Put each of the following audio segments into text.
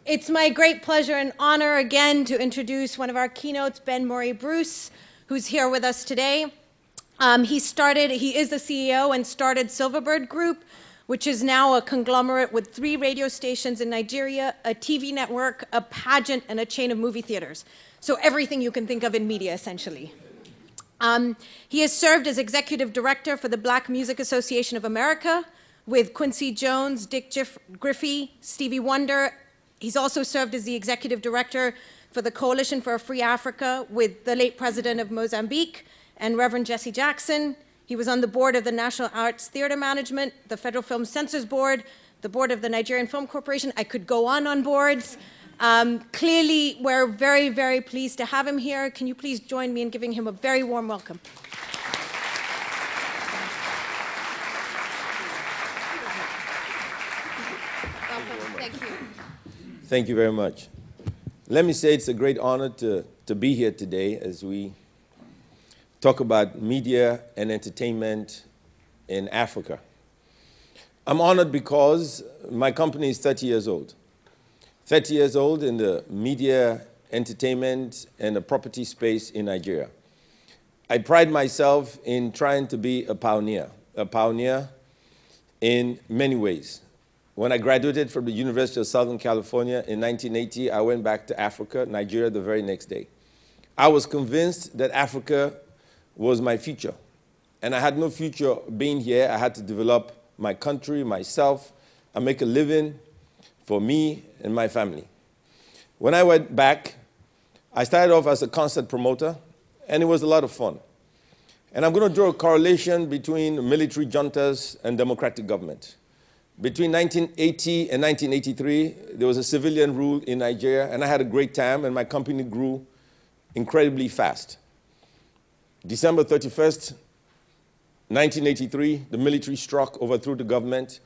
It's my great pleasure and honor again to introduce one of our keynotes, Ben Morey-Bruce, who's here with us today. He is the CEO and started Silverbird Group, which is now a conglomerate with 3 radio stations in Nigeria, a TV network, a pageant, and a chain of movie theaters. So everything you can think of in media, essentially. He has served as executive director for the Black Music Association of America with Quincy Jones, Dick Griffey, Stevie Wonder. He's also served as the executive director for the Coalition for a Free Africa with the late president of Mozambique and Reverend Jesse Jackson. He was on the board of the National Arts Theatre Management, the Federal Film Censors Board, the board of the Nigerian Film Corporation. I could go on boards. Clearly, we're very, very pleased to have him here. Can you please join me in giving him a very warm welcome? Welcome. Thank you. Thank you very much. Let me say it's a great honor to be here today as we talk about media and entertainment in Africa. I'm honored because my company is 30 years old. 30 years old in the media, entertainment, and the property space in Nigeria. I pride myself in trying to be a pioneer in many ways. When I graduated from the University of Southern California in 1980, I went back to Africa, Nigeria, the very next day. I was convinced that Africa was my future. And I had no future being here. I had to develop my country, myself, and make a living for me and my family. When I went back, I started off as a concert promoter, and it was a lot of fun. And I'm going to draw a correlation between military juntas and democratic government. Between 1980 and 1983, there was a civilian rule in Nigeria, and I had a great time, and my company grew incredibly fast. December 31st, 1983, the military struck, overthrew the government,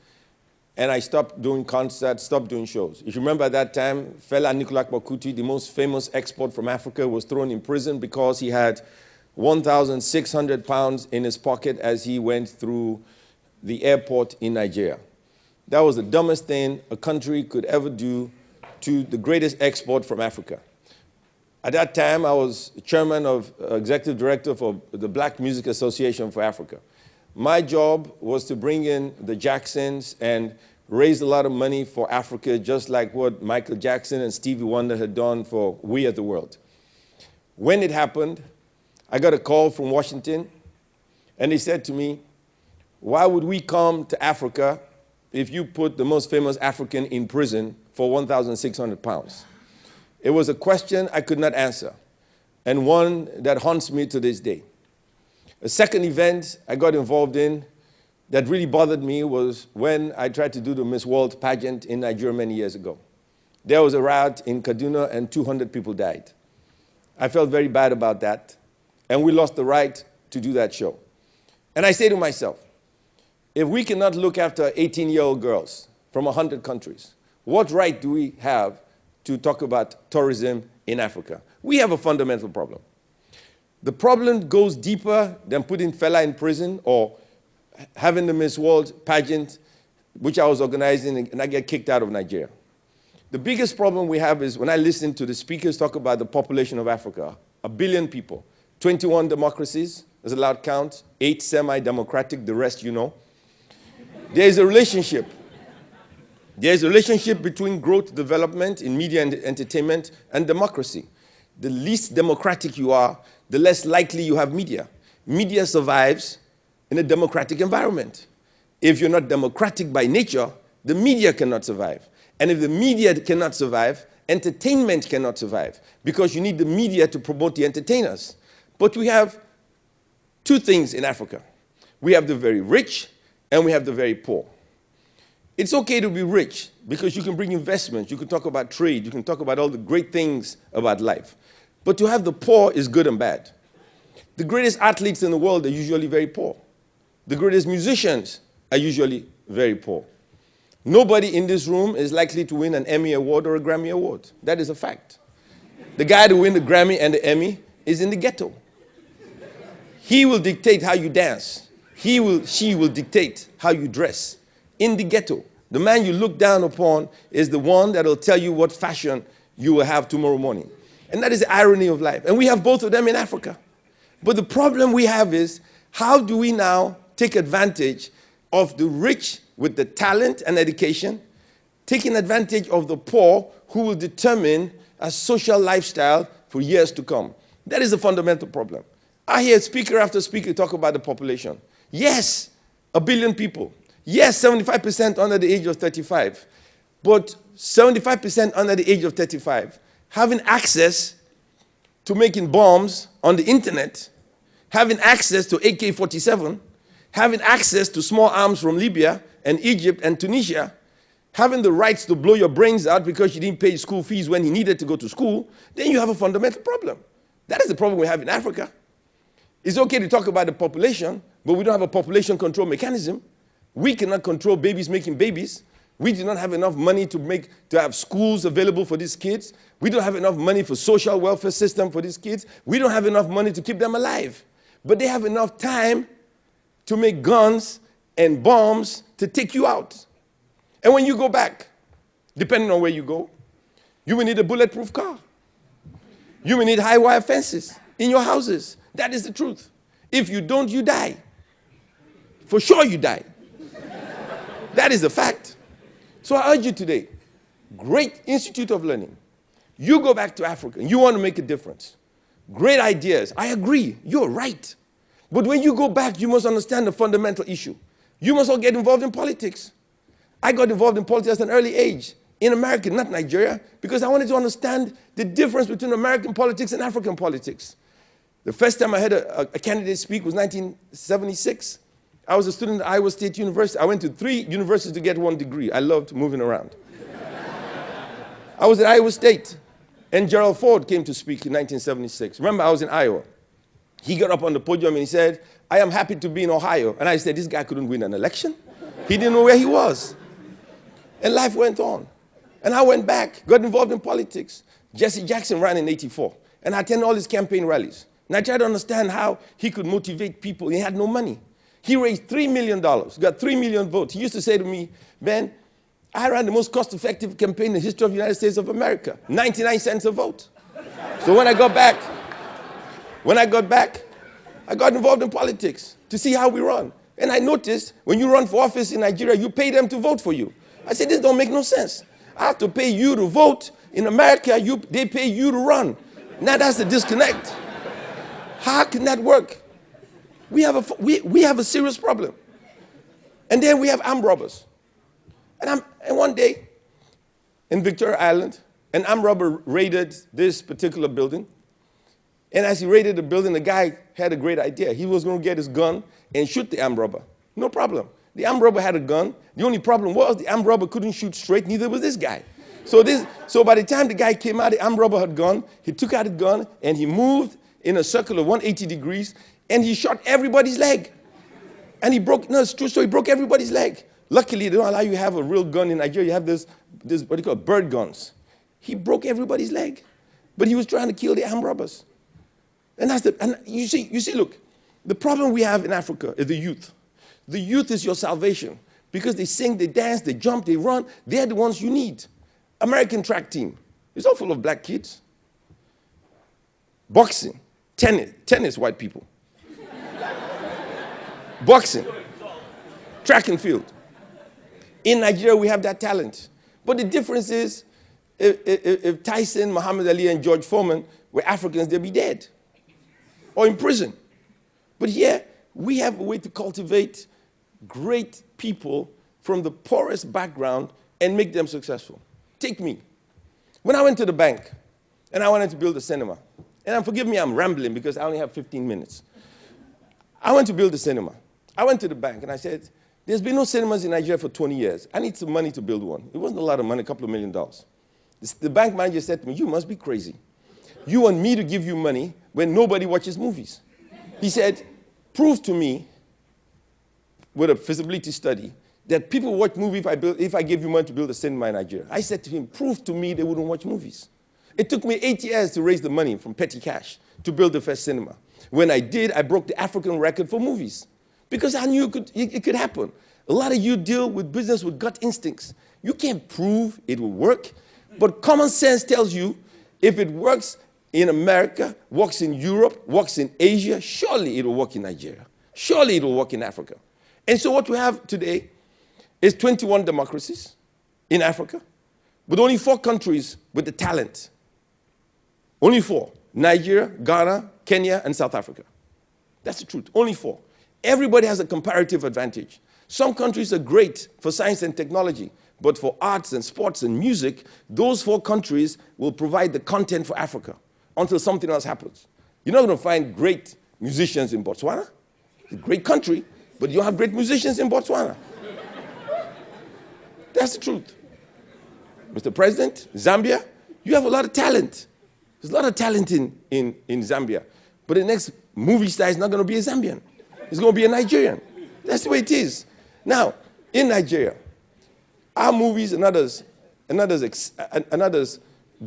and I stopped doing concerts, stopped doing shows. If you remember at that time, Fela Aníkúlápó Kuti, the most famous export from Africa, was thrown in prison because he had 1,600 pounds in his pocket as he went through the airport in Nigeria. That was the dumbest thing a country could ever do to the greatest export from Africa. At that time, I was chairman of executive director for the Black Music Association for Africa. My job was to bring in the Jacksons and raise a lot of money for Africa, just like what Michael Jackson and Stevie Wonder had done for We Are the World. When it happened, I got a call from Washington, and they said to me, why would we come to Africa if you put the most famous African in prison for 1,600 pounds? It was a question I could not answer, and one that haunts me to this day. A second event I got involved in that really bothered me was when I tried to do the Miss World pageant in Nigeria many years ago. There was a riot in Kaduna, and 200 people died. I felt very bad about that, and we lost the right to do that show. And I say to myself, if we cannot look after 18-year-old girls from 100 countries, what right do we have to talk about tourism in Africa? We have a fundamental problem. The problem goes deeper than putting Fela in prison or having the Miss World pageant, which I was organizing, and I get kicked out of Nigeria. The biggest problem we have is when I listen to the speakers talk about the population of Africa, 1 billion people, 21 democracies, there's a loud count, 8 semi-democratic, the rest you know. There's a relationship. There's a relationship between growth, development in media and entertainment and democracy. The least democratic you are, the less likely you have media. Media survives in a democratic environment. If you're not democratic by nature, the media cannot survive. And if the media cannot survive, entertainment cannot survive, because you need the media to promote the entertainers. But we have 2 things in Africa. We have the very rich, and we have the very poor. It's okay to be rich because you can bring investments, you can talk about trade, you can talk about all the great things about life. But to have the poor is good and bad. The greatest athletes in the world are usually very poor. The greatest musicians are usually very poor. Nobody in this room is likely to win an Emmy Award or a Grammy Award. That is a fact. The guy to win the Grammy and the Emmy is in the ghetto. He will dictate how you dance. She will dictate how you dress in the ghetto. The man you look down upon is the one that will tell you what fashion you will have tomorrow morning. And that is the irony of life. And we have both of them in Africa. But the problem we have is, how do we now take advantage of the rich with the talent and education, taking advantage of the poor who will determine a social lifestyle for years to come? That is the fundamental problem. I hear speaker after speaker talk about the population. Yes, 1 billion people. Yes, 75% under the age of 35. But 75% under the age of 35 having access to making bombs on the internet, having access to AK-47, having access to small arms from Libya and Egypt and Tunisia, having the rights to blow your brains out because you didn't pay school fees when he needed to go to school, then you have a fundamental problem. That is the problem we have in Africa. It's okay to talk about the population, but we don't have a population control mechanism. We cannot control babies making babies. We do not have enough money to have schools available for these kids. We don't have enough money for social welfare system for these kids. We don't have enough money to keep them alive. But they have enough time to make guns and bombs to take you out. And when you go back, depending on where you go, you will need a bulletproof car. You will need high wire fences in your houses. That is the truth. If you don't, you die. For sure you die. That is the fact. So I urge you today, great institute of learning. You go back to Africa and you want to make a difference. Great ideas. I agree. You're right. But when you go back, you must understand the fundamental issue. You must all get involved in politics. I got involved in politics at an early age. In America, not Nigeria, because I wanted to understand the difference between American politics and African politics. The first time I heard a candidate speak was 1976. I was a student at Iowa State University. I went to 3 universities to get 1 degree. I loved moving around. I was at Iowa State, and Gerald Ford came to speak in 1976. Remember, I was in Iowa. He got up on the podium and he said, "I am happy to be in Ohio." And I said, this guy couldn't win an election. He didn't know where he was. And life went on. And I went back, got involved in politics. Jesse Jackson ran in '84, and I attended all his campaign rallies. And I tried to understand how he could motivate people. He had no money. He raised $3 million, got 3 million votes. He used to say to me, "Ben, I ran the most cost-effective campaign in the history of the United States of America, 99 cents a vote." So when I got back, I got involved in politics to see how we run. And I noticed when you run for office in Nigeria, you pay them to vote for you. I said, this don't make no sense. I have to pay you to vote. In America, they pay you to run. Now that's the disconnect. How can that work? We have a serious problem. And then we have armed robbers. And one day, in Victoria Island, an armed robber raided this particular building. And as he raided the building, the guy had a great idea. He was going to get his gun and shoot the armed robber. No problem. The armed robber had a gun. The only problem was the armed robber couldn't shoot straight, neither was this guy. So by the time the guy came out, the armed robber had gone. He took out the gun, and he moved in a circle of 180 degrees, and he shot everybody's leg. And he broke everybody's leg. Luckily, they don't allow you to have a real gun in Nigeria. You have this what do you call it, bird guns. He broke everybody's leg. But he was trying to kill the armed robbers. And you see, look, the problem we have in Africa is the youth. The youth is your salvation because they sing, they dance, they jump, they run. They're the ones you need. American track team, it's all full of black kids. Boxing, tennis, white people. Boxing, track and field. In Nigeria, we have that talent. But the difference is, if Tyson, Muhammad Ali, and George Foreman were Africans, they'd be dead or in prison. But here, we have a way to cultivate great people from the poorest background and make them successful. Take me. When I went to the bank and I wanted to build a cinema, and forgive me, I'm rambling because I only have 15 minutes. I went to build a cinema. I went to the bank and I said, there's been no cinemas in Nigeria for 20 years. I need some money to build one. It wasn't a lot of money, a couple of $1 million. The bank manager said to me, you must be crazy. You want me to give you money when nobody watches movies. He said, prove to me with a feasibility study that people watch movies if I give you money to build a cinema in Nigeria. I said to him, prove to me they wouldn't watch movies. It took me 8 years to raise the money from petty cash to build the first cinema. When I did, I broke the African record for movies because I knew it could happen. A lot of you deal with business with gut instincts. You can't prove it will work, but common sense tells you if it works in America, works in Europe, works in Asia, surely it will work in Nigeria. Surely it will work in Africa. And so what we have today is 21 democracies in Africa, but only 4 countries with the talent. Only 4. Nigeria, Ghana, Kenya, and South Africa. That's the truth. Only 4. Everybody has a comparative advantage. Some countries are great for science and technology, but for arts and sports and music, those 4 countries will provide the content for Africa until something else happens. You're not going to find great musicians in Botswana. It's a great country, but you don't have great musicians in Botswana. That's the truth. Mr. President, Zambia, you have a lot of talent. There's a lot of talent in Zambia. But the next movie star is not going to be a Zambian. It's going to be a Nigerian. That's the way it is. Now, in Nigeria, our movies and others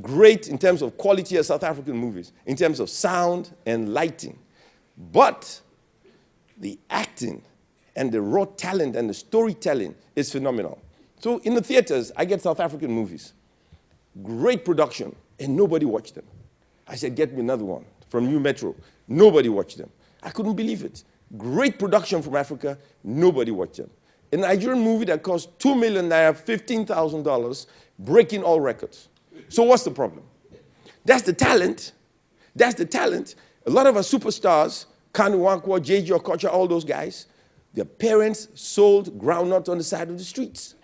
great in terms of quality of South African movies, in terms of sound and lighting. But the acting and the raw talent and the storytelling is phenomenal. So in the theaters, I get South African movies. Great production, and nobody watched them. I said, get me another one from New Metro. Nobody watched them. I couldn't believe it. Great production from Africa, nobody watched them. A Nigerian movie that cost 2 million naira, $15,000, breaking all records. So what's the problem? That's the talent. That's the talent. A lot of our superstars, Kanu Wankwo, J.J. Okocha, all those guys, their parents sold groundnut on the side of the streets.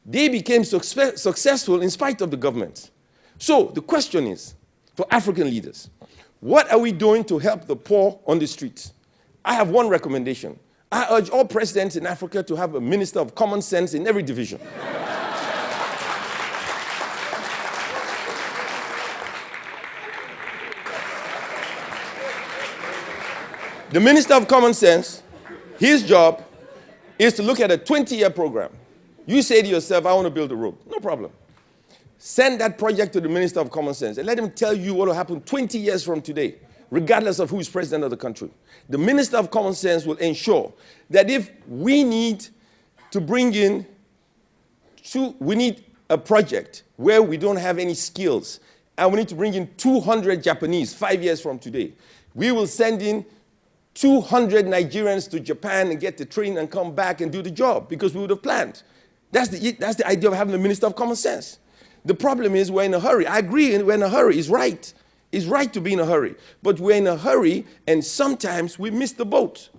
They became successful in spite of the government. So the question is, for African leaders, what are we doing to help the poor on the streets? I have one recommendation. I urge all presidents in Africa to have a minister of common sense in every division. The minister of common sense, his job is to look at a 20-year program. You say to yourself, I want to build a road. No problem. Send that project to the minister of common sense and let him tell you what will happen 20 years from today, regardless of who is president of the country. The minister of common sense will ensure that if we need to bring in, we need a project where we don't have any skills, and we need to bring in 200 Japanese 5 years from today, we will send in 200 Nigerians to Japan and get the training and come back and do the job because we would have planned. That's the idea of having a minister of common sense. The problem is we're in a hurry. I agree, we're in a hurry. It's right. It's right to be in a hurry. But we're in a hurry, and sometimes we miss the boat.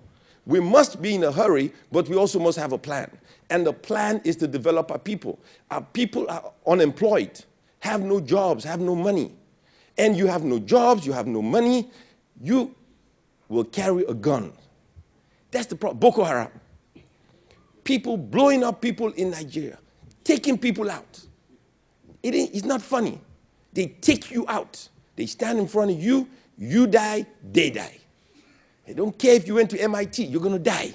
We must be in a hurry, but we also must have a plan. And the plan is to develop our people. Our people are unemployed, have no jobs, have no money. And you have no jobs, you have no money, you will carry a gun. That's the problem. Boko Haram. People blowing up people in Nigeria, taking people out. It's not funny. They take you out. They stand in front of you, you die, they die. They don't care if you went to MIT, you're going to die.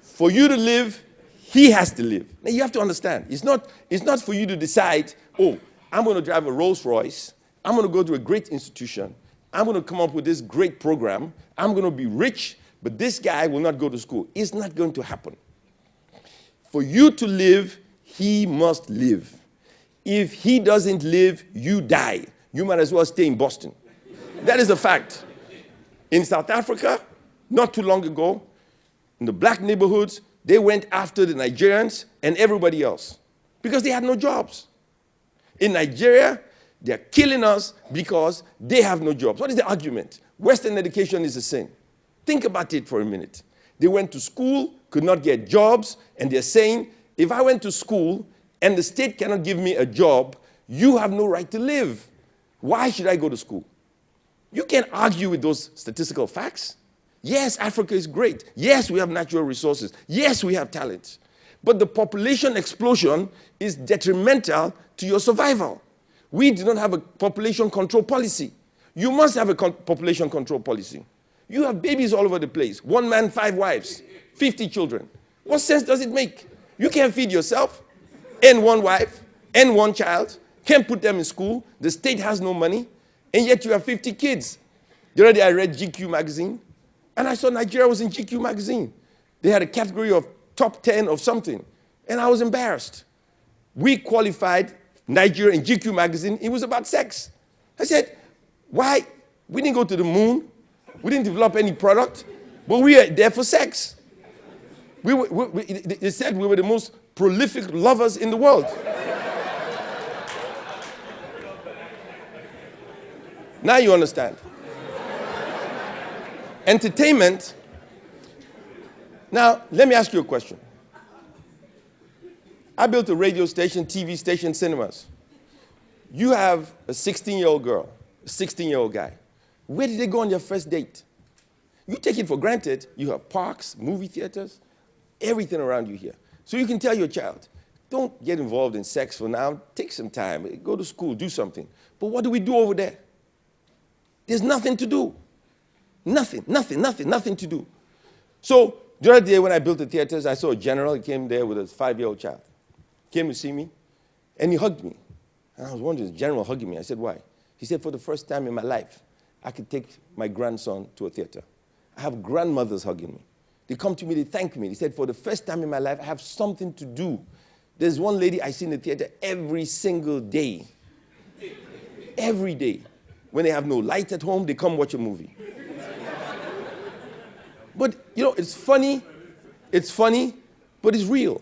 For you to live, he has to live. Now you have to understand, it's not for you to decide, oh, I'm going to drive a Rolls Royce, I'm going to go to a great institution, I'm going to come up with this great program, I'm going to be rich, but this guy will not go to school. It's not going to happen. For you to live, he must live. If he doesn't live, you die. You might as well stay in Boston. That is a fact. In South Africa, not too long ago, in the black neighborhoods, they went after the Nigerians and everybody else because they had no jobs. In Nigeria, they're killing us because they have no jobs. What is the argument? Western education is a sin. Think about it for a minute. They went to school, could not get jobs, and they're saying, if I went to school and the state cannot give me a job, you have no right to live. Why should I go to school? You can't argue with those statistical facts. Yes, Africa is great. Yes, we have natural resources. Yes, we have talent. But the population explosion is detrimental to your survival. We do not have a population control policy. You must have a population control policy. You have babies all over the place. 1 man, 5 wives, 50 children. What sense does it make? You can't feed yourself and 1 wife and 1 child, can't put them in school. The state has no money, and yet you have 50 kids. The other day I read GQ magazine, And I saw Nigeria was in GQ magazine. They had a category of top 10 of something. And I was embarrassed. We qualified Nigeria in GQ magazine. It was about sex. I said, why? We didn't go to the moon. We didn't develop any product. But we are there for sex. They said we were the most prolific lovers in the world. Now you understand. Entertainment. Now, let me ask you a question. I built a radio station, TV station, cinemas. You have a 16-year-old girl, a 16-year-old guy. Where did they go on their first date? You take it for granted. You have parks, movie theaters, everything around you here. So you can tell your child, don't get involved in sex for now. Take some time. Go to school, do something. But what do we do over there? There's nothing to do. Nothing to do. So the other day when I built the theaters, I saw a general. He came there with a 5-year-old child. Came to see me, and he hugged me. And I was wondering, the general hugging me. I said, why? He said, for the first time in my life, I could take my grandson to a theater. I have grandmothers hugging me. They come to me, they thank me. They said, for the first time in my life, I have something to do. There's one lady I see in the theater every single day. Every day. When they have no light at home, they come watch a movie. But, you know, it's funny, but it's real.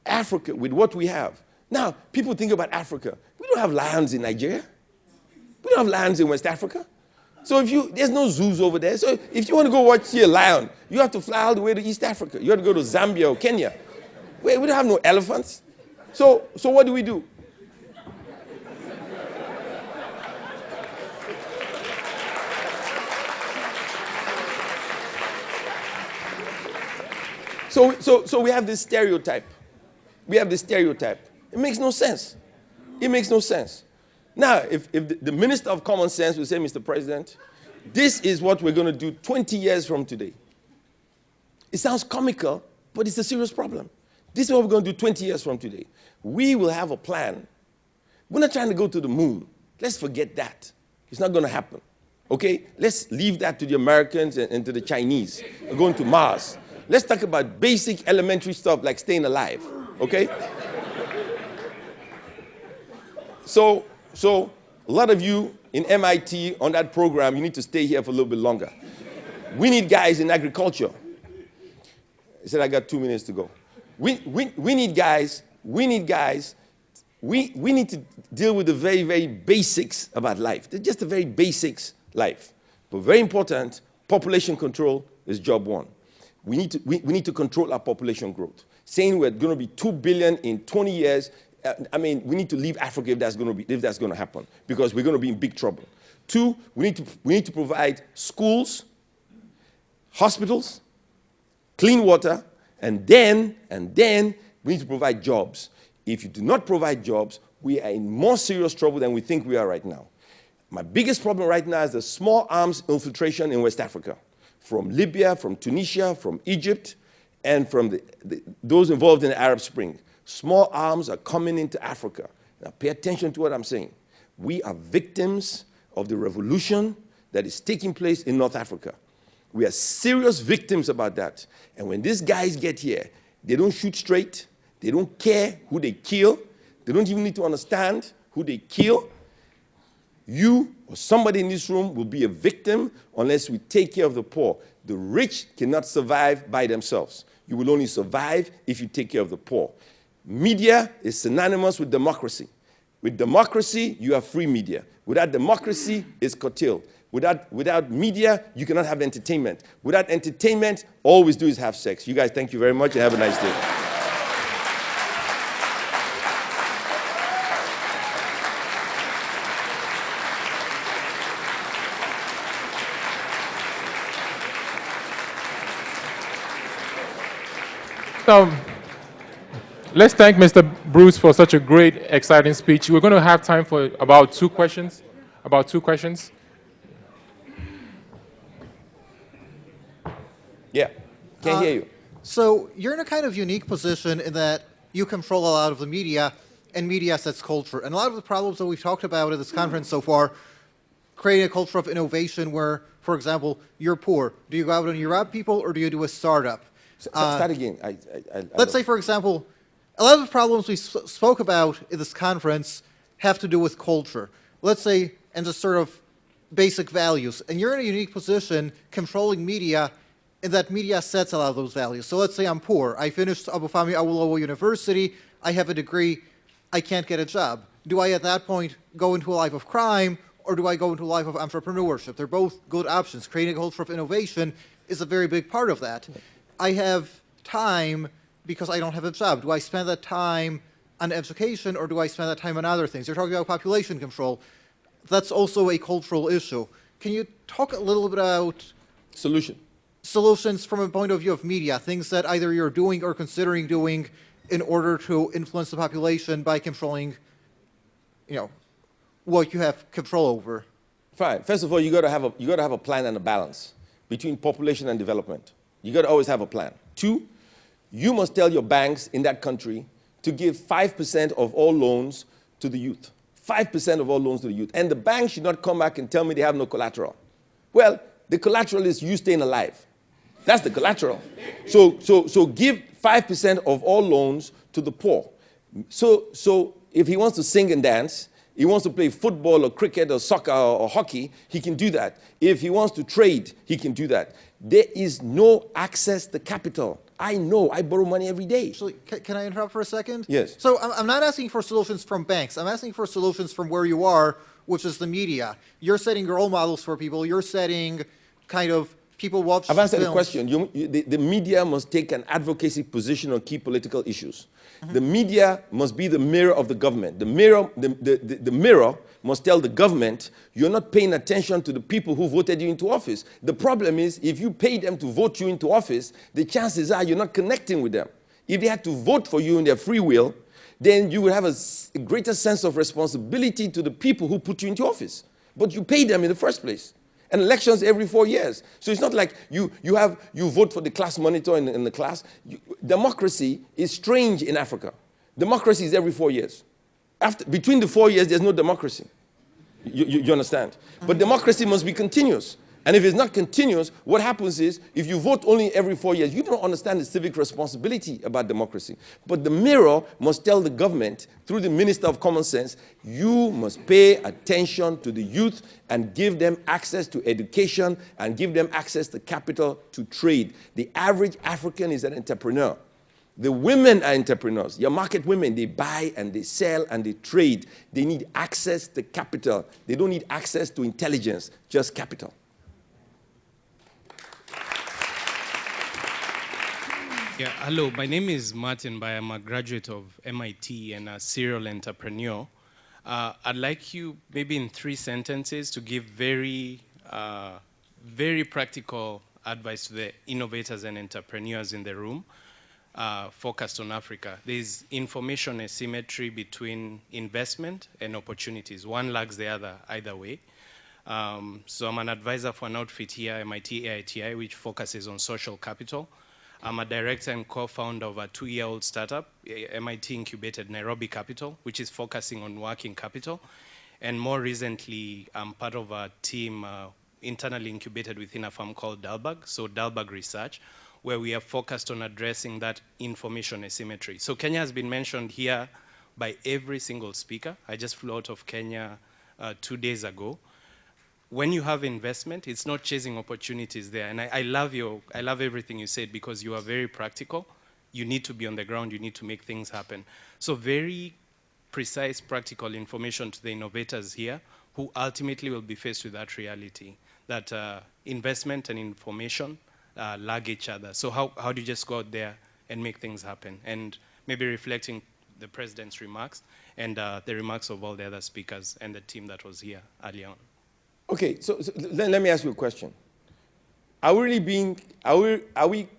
Africa, with what we have. Now, people think about Africa. We don't have lions in Nigeria. We don't have lions in West Africa. So there's no zoos over there. So if you want to see a lion, you have to fly all the way to East Africa. You have to go to Zambia or Kenya. We don't have no elephants. So what do we do? So we have this stereotype. It makes no sense. Now, if the Minister of Common Sense will say, Mr. President, this is what we're going to do 20 years from today. It sounds comical, but it's a serious problem. This is what we're going to do 20 years from today. We will have a plan. We're not trying to go to the moon. Let's forget that. It's not going to happen. Okay? Let's leave that to the Americans and to the Chinese. We're going to Mars. Let's talk about basic elementary stuff like staying alive. Okay? So a lot of you in MIT on that program, you need to stay here for a little bit longer. We need guys in agriculture. I said I got 2 minutes to go. We need guys. We need to deal with the very, very basics about life. Just the very basics life. But very important, population control is job one. We need to control our population growth. Saying we're going to be 2 billion in 20 years, we need to leave Africa if that's going to happen, because we're going to be in big trouble. 2, we need to provide schools, hospitals, clean water, and then we need to provide jobs. If you do not provide jobs, we are in more serious trouble than we think we are right now. My biggest problem right now is the small arms infiltration in West Africa, from Libya, from Tunisia, from Egypt, and from those involved in the Arab Spring. Small arms are coming into Africa. Now pay attention to what I'm saying. We are victims of the revolution that is taking place in North Africa. We are serious victims about that. And when these guys get here, they don't shoot straight. They don't care who they kill. They don't even need to understand who they kill. You or somebody in this room will be a victim unless we take care of the poor. The rich cannot survive by themselves. You will only survive if you take care of the poor. Media is synonymous with democracy. With democracy, you have free media. Without democracy, it's curtailed. Without media, you cannot have entertainment. Without entertainment, all we do is have sex. You guys, thank you very much and have a nice day. Let's thank Mr. Bruce for such a great, exciting speech. We're going to have time for about two questions. Yeah, can't hear you. So you're in a kind of unique position in that you control a lot of the media, and media sets culture. And a lot of the problems that we've talked about at this conference so far creating a culture of innovation where, for example, you're poor. Do you go out and you rob people, or do you do a startup? Start again. Let's say, for example, a lot of the problems we spoke about in this conference have to do with culture. Let's say, and just sort of basic values. And you're in a unique position controlling media, in that media sets a lot of those values. So let's say I'm poor. I finished Obafemi Awolowo University. I have a degree. I can't get a job. Do I, at that point, go into a life of crime, or do I go into a life of entrepreneurship? They're both good options. Creating a culture of innovation is a very big part of that. I have time because I don't have a job. Do I spend that time on education, or do I spend that time on other things? You're talking about population control. That's also a cultural issue. Can you talk a little bit about solutions from a point of view of media, things that either you're doing or considering doing in order to influence the population by controlling, what you have control over? Fine. First of all, you got to have a plan and a balance between population and development. You got to always have a plan. 2, you must tell your banks in that country to give 5% of all loans to the youth. 5% of all loans to the youth. And the bank should not come back and tell me they have no collateral. Well, the collateral is you staying alive. That's the collateral. So give 5% of all loans to the poor. So if he wants to sing and dance, he wants to play football or cricket or soccer or hockey, he can do that. If he wants to trade, he can do that. There is no access to capital. I know, I borrow money every day. Actually, can I interrupt for a second? Yes. So I'm not asking for solutions from banks. I'm asking for solutions from where you are, which is the media. You're setting role models for people. You're setting kind of people watch I've answered films. the question. The media must take an advocacy position on key political issues. The media must be the mirror of the government. The mirror must tell the government, you're not paying attention to the people who voted you into office. The problem is, if you pay them to vote you into office, the chances are you're not connecting with them. If they had to vote for you in their free will, then you would have a greater sense of responsibility to the people who put you into office. But you pay them in the first place. And elections every 4 years. So it's not like you vote for the class monitor in the class. Democracy is strange in Africa. Democracy is every 4 years. Between the 4 years, there's no democracy. You understand? But democracy must be continuous. And if it's not continuous, what happens is, if you vote only every 4 years, you don't understand the civic responsibility about democracy. But the mirror must tell the government, through the Minister of Common Sense, you must pay attention to the youth and give them access to education and give them access to capital to trade. The average African is an entrepreneur. The women are entrepreneurs. Your market women, they buy and they sell and they trade. They need access to capital. They don't need access to intelligence, just capital. Yeah, hello, my name is Martin Bai. I'm a graduate of MIT and a serial entrepreneur. I'd like you, maybe in 3 sentences, to give very practical advice to the innovators and entrepreneurs in the room, focused on Africa. There's information asymmetry between investment and opportunities. One lags the other either way. So I'm an advisor for an outfit here, MIT AITI, which focuses on social capital. I'm a director and co-founder of a 2-year-old startup, MIT Incubated Nairobi Capital, which is focusing on working capital. And more recently, I'm part of a team internally incubated within a firm called Dalberg, so Dalberg Research, where we are focused on addressing that information asymmetry. So Kenya has been mentioned here by every single speaker. I just flew out of Kenya 2 days ago. When you have investment, it's not chasing opportunities there. And I love everything you said, because you are very practical. You need to be on the ground. You need to make things happen. So very precise, practical information to the innovators here, who ultimately will be faced with that reality, that investment and information lag each other. So how do you just go out there and make things happen? And maybe reflecting the president's remarks and the remarks of all the other speakers and the team that was here earlier on. Okay, so then let me ask you a question. Are we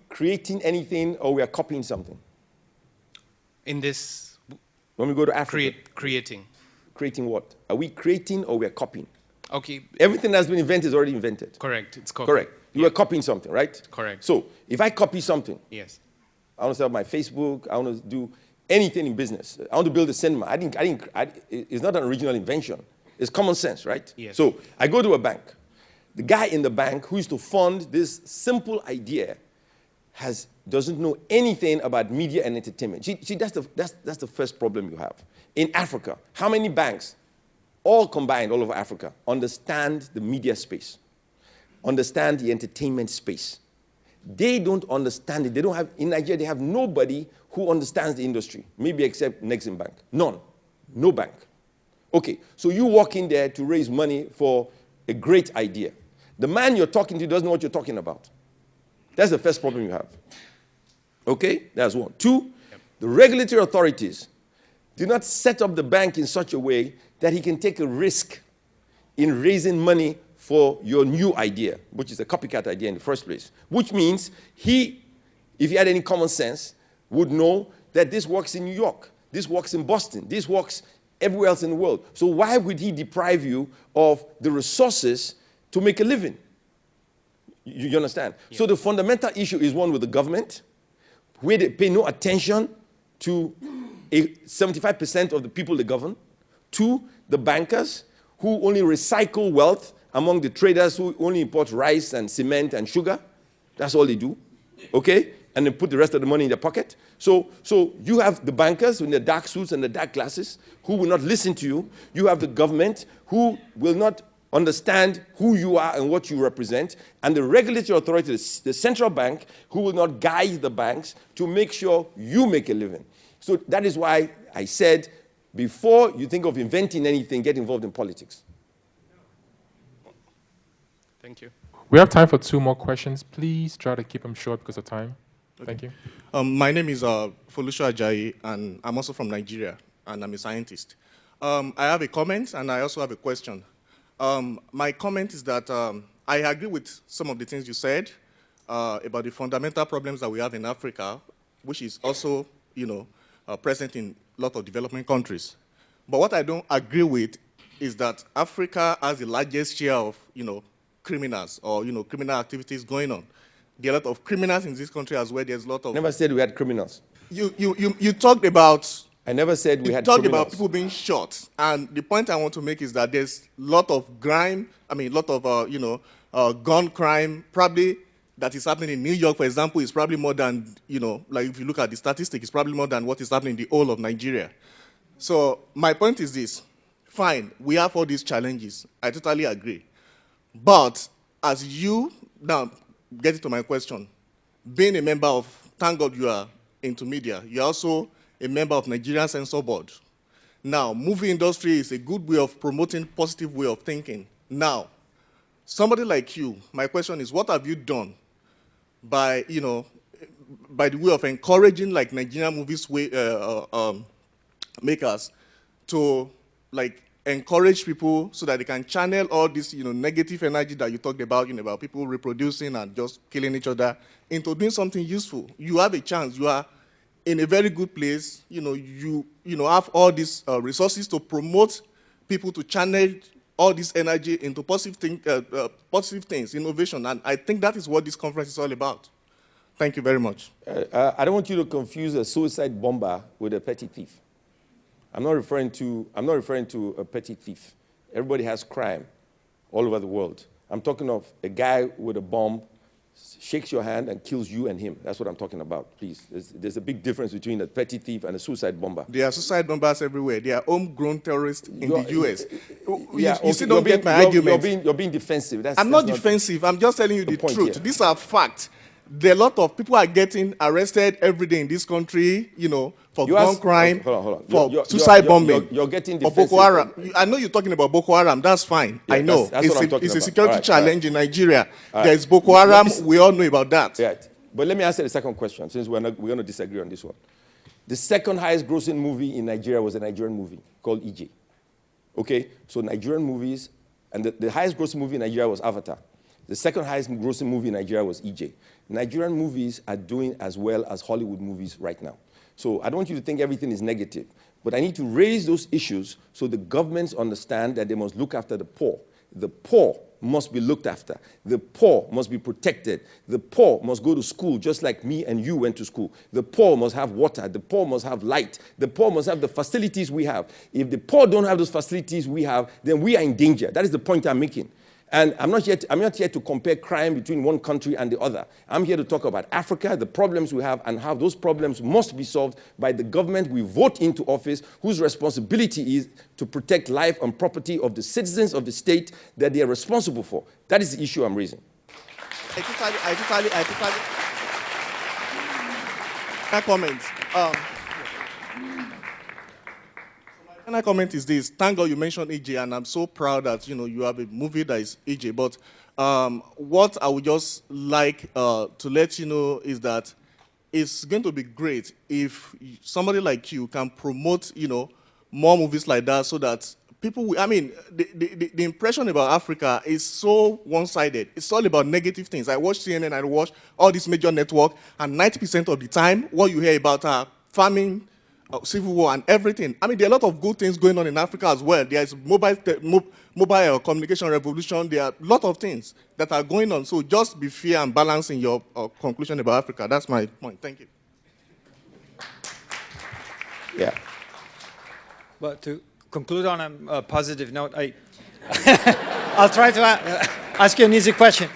creating anything, or we are copying something? In this, when we go to Africa, creating what? Are we creating, or we are copying? Okay. Everything that's been invented is already invented. Correct. It's copy. Correct. You are copying something, right? Correct. So if I copy something, yes, I want to set up my Facebook. I want to do anything in business. I want to build a cinema. It's not an original invention. It's common sense, right? Yes. So I go to a bank. The guy in the bank who is to fund this simple idea doesn't know anything about media and entertainment. See, that's the first problem you have. In Africa, how many banks, all combined all over Africa, understand the media space, understand the entertainment space? They don't understand it. They don't have, in Nigeria, they have nobody who understands the industry, maybe except Nexim Bank. None. No bank. Okay, so you walk in there to raise money for a great idea. The man you're talking to doesn't know what you're talking about. That's the first problem you have. Okay, that's one. Two, the regulatory authorities do not set up the bank in such a way that he can take a risk in raising money for your new idea, which is a copycat idea in the first place. Which means he, if he had any common sense, would know that this works in New York, this works in Boston, this works everywhere else in the world. So why would he deprive you of the resources to make a living? You understand? Yeah. So the fundamental issue is one with the government, where they pay no attention to 75% of the people they govern. Two, the bankers, who only recycle wealth among the traders who only import rice and cement and sugar. That's all they do, okay? And they put the rest of the money in their pocket. So you have the bankers in the dark suits and the dark glasses who will not listen to you. You have the government who will not understand who you are and what you represent, and the regulatory authority, the central bank, who will not guide the banks to make sure you make a living. So that is why I said, before you think of inventing anything, get involved in politics. Thank you. We have time for 2 more questions. Please try to keep them short because of time. Okay. Thank you. My name is Folusho Ajayi, and I'm also from Nigeria, and I'm a scientist. I have a comment, and I also have a question. My comment is that I agree with some of the things you said about the fundamental problems that we have in Africa, which is also, present in a lot of developing countries. But what I don't agree with is that Africa has the largest share of, criminals or, criminal activities going on. There are a lot of criminals in this country as well. There's a lot of... Never said we had criminals. You talked about... I never said we had criminals. You talked about people being shot. And the point I want to make is that there's a lot of crime, a lot of, gun crime, probably that is happening in New York, for example, is probably more than, like if you look at the statistics, it's probably more than what is happening in the whole of Nigeria. So my point is this. Fine, we have all these challenges. I totally agree. But as you, now getting to my question, being a member of, thank God you are into media, you're also a member of Nigerian Censor Board. Now, movie industry is a good way of promoting positive way of thinking. Now, somebody like you, my question is, what have you done by, by the way of encouraging like Nigerian movies makers to like encourage people so that they can channel all this, negative energy that you talked about, about people reproducing and just killing each other into doing something useful. You have a chance. You are in a very good place. You have all these resources to promote people to channel all this energy into positive things, innovation. And I think that is what this conference is all about. Thank you very much. I don't want you to confuse a suicide bomber with a petty thief. I'm not referring to a petty thief. Everybody has crime all over the world. I'm talking of a guy with a bomb shakes your hand and kills you and him. That's what I'm talking about, please. There's a big difference between a petty thief and a suicide bomber. There are suicide bombers everywhere. They are homegrown terrorists in the U.S. You still don't get my argument. You're being defensive. I'm not defensive. I'm just telling you the truth. Here. These are facts. There are a lot of people are getting arrested every day in this country, for gun crime, for suicide bombing, you're getting for Boko Haram. I know you're talking about Boko Haram. That's fine. Yeah, I know. It's a security challenge in Nigeria. There's Boko Haram. We all know about that. Right. But let me answer the second question, since we're going to disagree on this one. The second highest grossing movie in Nigeria was a Nigerian movie called EJ. Okay? So Nigerian movies, and the highest grossing movie in Nigeria was Avatar. The second highest grossing movie in Nigeria was EJ. Nigerian movies are doing as well as Hollywood movies right now. So I don't want you to think everything is negative, but I need to raise those issues so the governments understand that they must look after the poor. The poor must be looked after. The poor must be protected. The poor must go to school just like me and you went to school. The poor must have water. The poor must have light. The poor must have the facilities we have. If the poor don't have those facilities we have, then we are in danger. That is the point I'm making. And I'm not here to compare crime between one country and the other. I'm here to talk about Africa, the problems we have, and how those problems must be solved by the government we vote into office, whose responsibility is to protect life and property of the citizens of the state that they are responsible for. That is the issue I'm raising. I comment. My comment is this. Thank God you mentioned EJ, and I'm so proud that you have a movie that is EJ. But what I would just like to let you know is that it's going to be great if somebody like you can promote more movies like that, so that people will, the impression about Africa is so one-sided. It's all about negative things. I watch CNN, I watch all these major networks, and 90% of the time, what you hear about are farming, civil war, and everything. There are a lot of good things going on in Africa as well. There is mobile communication revolution. There are a lot of things that are going on. So just be fair and balanced in your conclusion about Africa. That's my point. Thank you. Yeah. But to conclude on a positive note, I'll try to ask you an easy question.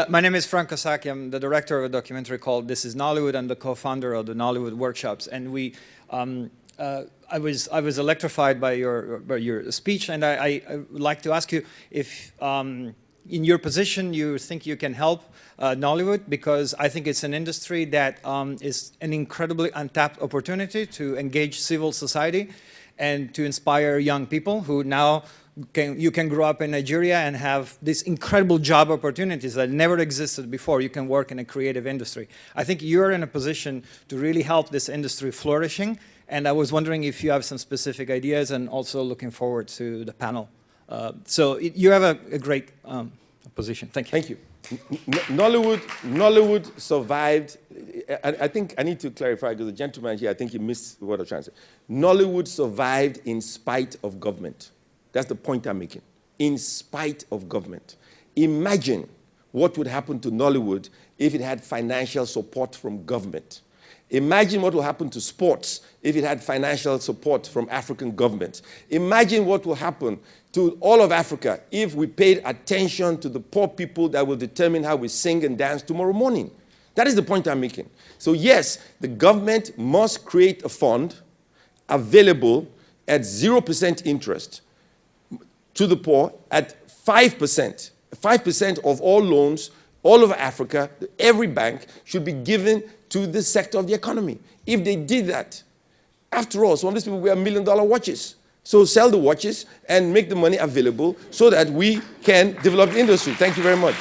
My name is Frank Kosaki. I'm the director of a documentary called This is Nollywood. I'm the co-founder of the Nollywood Workshops. And I was electrified by your speech, and I would like to ask you if, in your position, you think you can help Nollywood, because I think it's an industry that is an incredibly untapped opportunity to engage civil society and to inspire young people who now you can grow up in Nigeria and have these incredible job opportunities that never existed before. You can work in a creative industry. I think you're in a position to really help this industry flourishing, and I was wondering if you have some specific ideas, and also looking forward to the panel. So you have a great position. Thank you. Thank you. Nollywood survived. I think I need to clarify, because the gentleman here, I think he missed what I was trying to say. Nollywood survived in spite of government. That's the point I'm making. In spite of government. Imagine what would happen to Nollywood if it had financial support from government. Imagine what will happen to sports if it had financial support from African governments. Imagine what will happen to all of Africa if we paid attention to the poor people that will determine how we sing and dance tomorrow morning. That is the point I'm making. So yes, the government must create a fund available at 0% interest to the poor at 5%. 5% of all loans all over Africa, every bank should be given to this sector of the economy. If they did that, after all, some of these people wear $1 million watches. So sell the watches and make the money available so that we can develop the industry. Thank you very much.